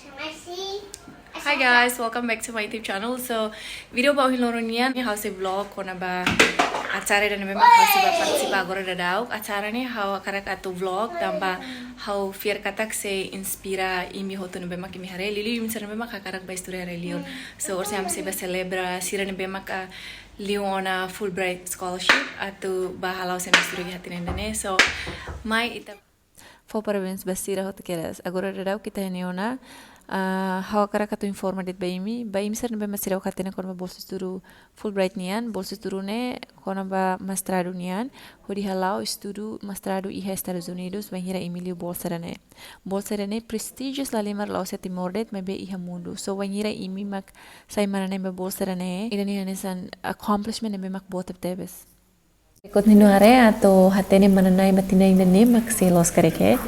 Hi guys, welcome back to my YouTube channel. So, video ba hiloro niyan ni house vlog ko na ba acara dan memang house ba partisipa agora da daug acara ni how karak atu vlog tamba how fear katak se inspira imi hoto no bemak imi hare lili imi sana bemak karak ba história religion. So, orse am se ba celebra sira ni bemak Leona Fulbright scholarship atu ba halau se história hatin endane. So, my ita for parabéns basira hot keras agora da daug kita Leona hawa kara katu informa dit baimi sar nabe masira wakatena kona ba bolsus turu Fulbright nian bolsus turu ne kona ba mestrado nian hodi halau estudo mestrado iha Estados Unidos banhira Emilio bolsarane prestigious lalimar lau seti mordet mebe iha mundo so banhira imi mak sai marane be bolsarane idani hanesan accomplishment nebe mak botap tebes continuare atau hatene mananai batina indane mak se los kareke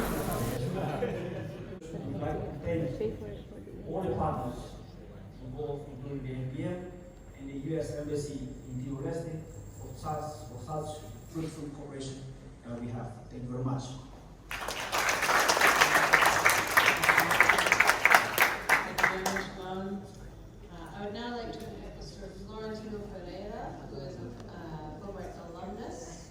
all the partners involved, including the NPM and the U.S. Embassy in Timor-Leste, for such fruitful cooperation that we have. Thank you very much. Thank you very much, Clown. I would now like to introduce Mr. Florentino Pereira, who is a Fulbright alumnus.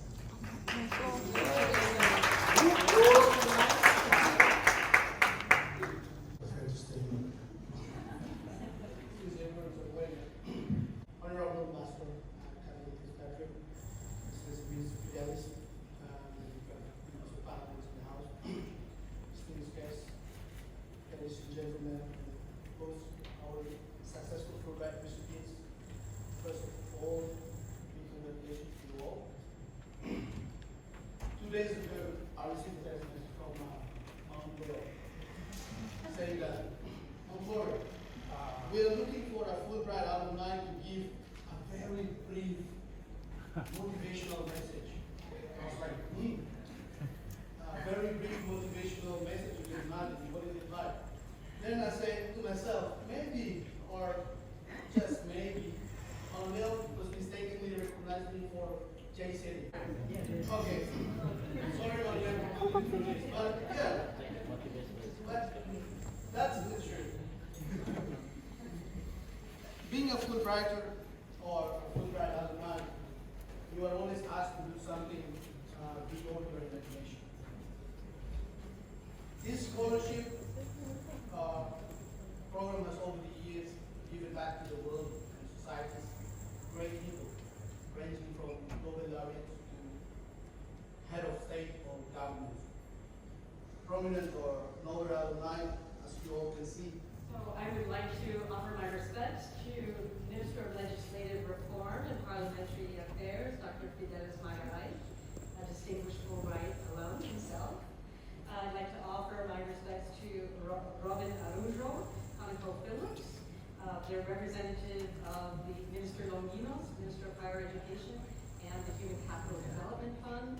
Honorable Master Khalid Fitzpatrick, Mrs. Ms. Fidelis, Mr. Partners in the House, distinguished guests, ladies and gentlemen, both our successful Fulbright recipients. First of all, big congratulations to you all. 2 days ago, I received a text message from Mount Royal saying that, don't worry, we are looking for a Fulbright alumni to give a very brief motivational message. I was like, a very brief motivational message to the humanity. What is it like? Then I said to myself, maybe, or just maybe, O'Neill was mistakenly recognized me for Jay City. Okay. Sorry, O'Neill. But yeah, but that's the truth. Being a Fulbrighter or a Fulbright alumni, you are always asked to do something beyond your imagination. This scholarship program has over the years given back to the world and societies great people, ranging from Nobel laureates to head of state or government. Prominent or Nobel alumni, as you all can see. So I would like to offer my respects to Minister of Legislative Reform and Parliamentary Affairs, Dr. Fidelis Mayaray, a distinguished Fulbright alum himself. I'd like to offer my respects to Robin Araujo, Conoco Phillips, the representative of the Minister Longinos, Minister of Higher Education and the Human Capital Development Fund,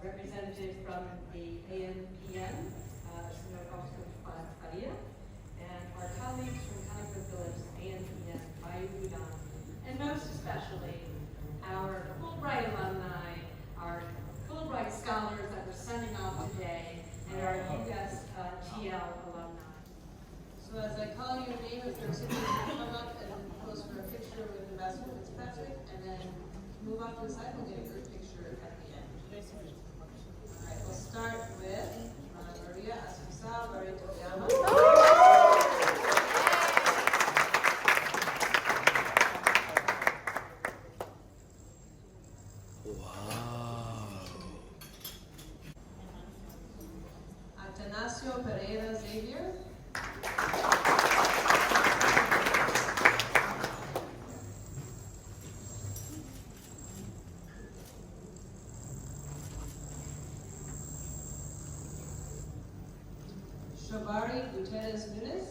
representative from the ANPM, Senor Oscar Faria, and our colleagues from Conoco Phillips, ANPM, Bayou and most especially our Fulbright alumni, our Fulbright scholars that we're sending off today, and our USGL alumni. So as I call your name, if there's somebody to come up and pose for a picture with Ambassador Fitzpatrick, and then move off to the side, we'll get a group picture at the end. All right, we'll start with Maria Asusa Barreto-Llama. Atanasio Pereira Xavier. Shobari Gutierrez Nunes.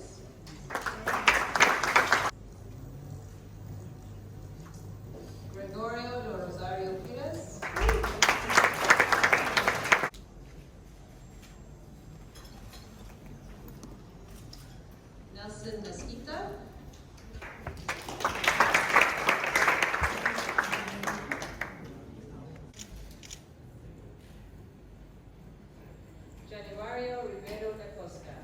Gregorio do Rosario Pires. Nelson Mesquita. Januario Rivero da Costa.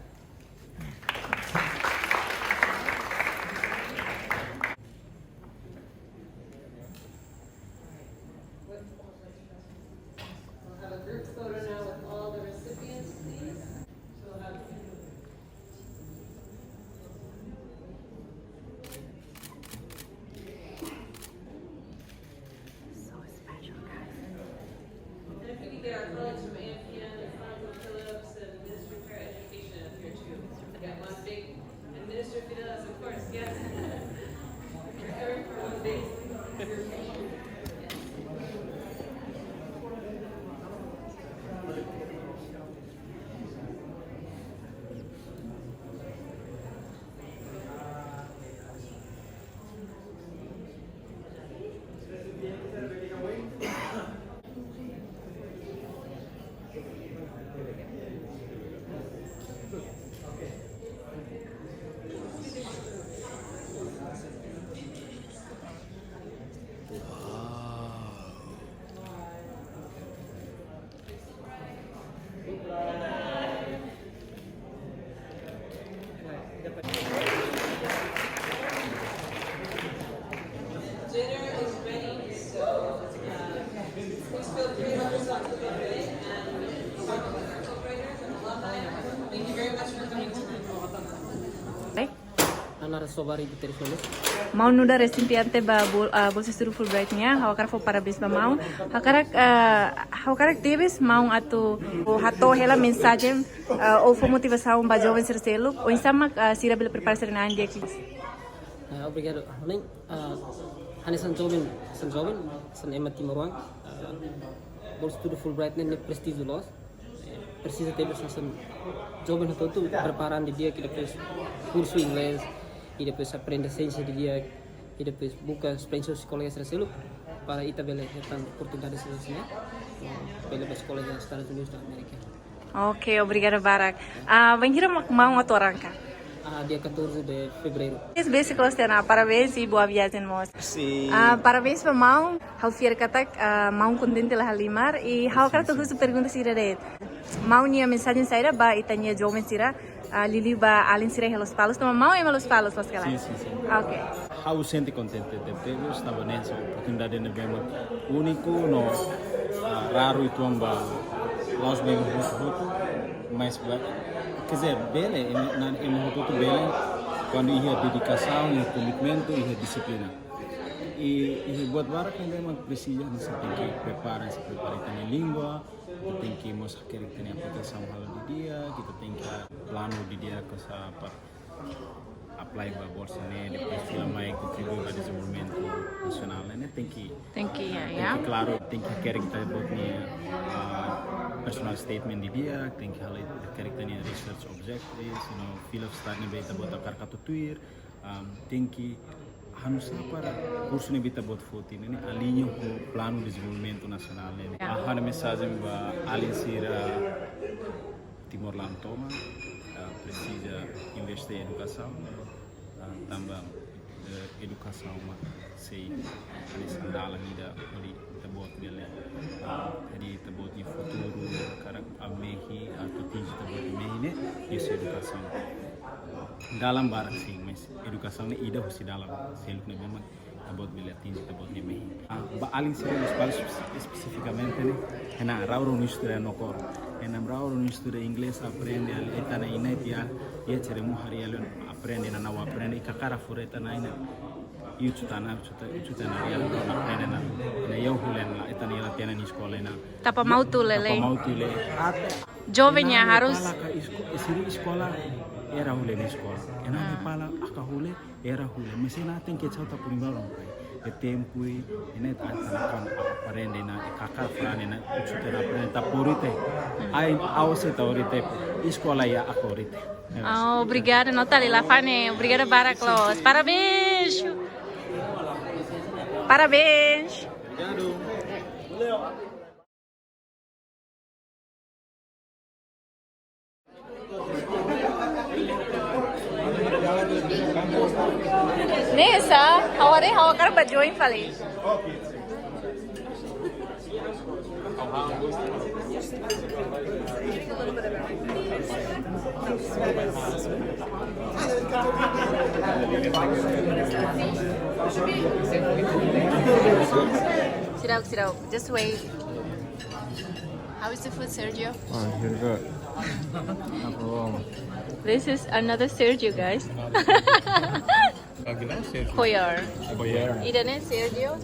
Mr. Fidelis, of course, yes. Preparing for one day. Dinner is ready, so please feel free to yourself to go ready and talk with our co-writers and alumni. Thank you very much for coming tonight. Anar sobari de telefones. Mau nuda recipiente ba bolsa estudo Fulbright-nya, hawakar fo parabéns ba mau. Hawakarak Davis mau atu hato hela mensagem ou fo motivação ba jovens sercelo, ou insama sira bila preparação na ande aqui. Obrigado. Nem hani san jovem, san emati moruang. Bolsa estudo Fulbright ne prestígio los. Precisa ter san jovem hato tu preparan di dia que depois curso inglês e depois aprende a ciência de dia e depois busca experiência psicologia sercelo para ita bela tan oportunidade sercelo. Bela escola nos Estados Unidos da América. Ok, obrigada Barak. Banhira mau atu arranca. Dia 14 de fevereiro. Esse basic Costena, parabéns e boa viagem, moço. Sim. Parabéns para mau, hau fier katak mau contente lah halimar e hau kata tu pergunta sira det. Mau nia mensagem saída ba itanya jovem sira Lili ba alin sira Los Palos, tama mau em Los Palos pas kala. Sim. Ok. How sente contente de termos estava nessa oportunidade de ver único no raro e tuamba nós bem muito mais quer dizer bele na muito bele quando ia dedicação e commitmento e disciplina e buat bara que memang precisa nessa tem que preparar também língua tem que mostrar que tem aplicação hal di dia kita tem que plano di dia ke sa apply para bolsa né depois film mai contribuir para desenvolvimento nacional né tem que claro tem que querer kita buat nih personal statement di dia tem que hal querer kita nih research objectives film start nih kita buat kartu Twitter tem que harus para curso nih kita buat foto ini alinho com plano de desenvolvimento nacional né a mensagem ba alin sira Timor Lantoma precisa investir em educação também educação sei ali sandala nida ali tabot bele jadi tabot di futuro karak amehi atau tinggi tabot mehi ne isso educação dalam barang sih mas educação ne ida husi dalam seluk ne memang tabot bele tinggi tabot ne mehi ba alin serius balas especificamente ne hena rauro no estudar no cor hena rauro no estudar inglês aprende ali etana inetia ia ceremu hari alun aprende na nawa aprende kakara fureta na ina iu cutana ya na aprende na eu hulen la etana ia latihan di sekolah na Tapa mau tu lele. Jovenya Ena harus pala ka isiri sekolah era hule ni sekolah ena pala aka hule era hule mesena ten ke chauta primero kai e tempo ene kan aprende na kakar frane na cutana aprende taporite ai awse taporite sekolah ya akorite. Obrigada, Notali Lafane. Obrigada, Baraclos. Parabéns! Parabéns! Obrigado. Nessa, hawari hawakar ba join fali? Sit out. Just wait. How is the food, Sergio? Oh, you're good. Not wrong. This is another Sergio, guys. Koyar. Idanen Sergio.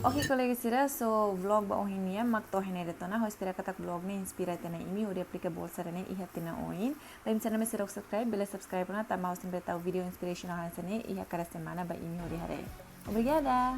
Ok, colega sira, so vlog ba ohinia mak to hene detona, ho espera katak vlog ne inspira tena imi uri aplika bolsa ne iha tina oin. Lain sana me sirok subscribe, bila subscribe na tama sempre tahu video inspirational hansane iha kara semana ba imi uri hare. Obrigada.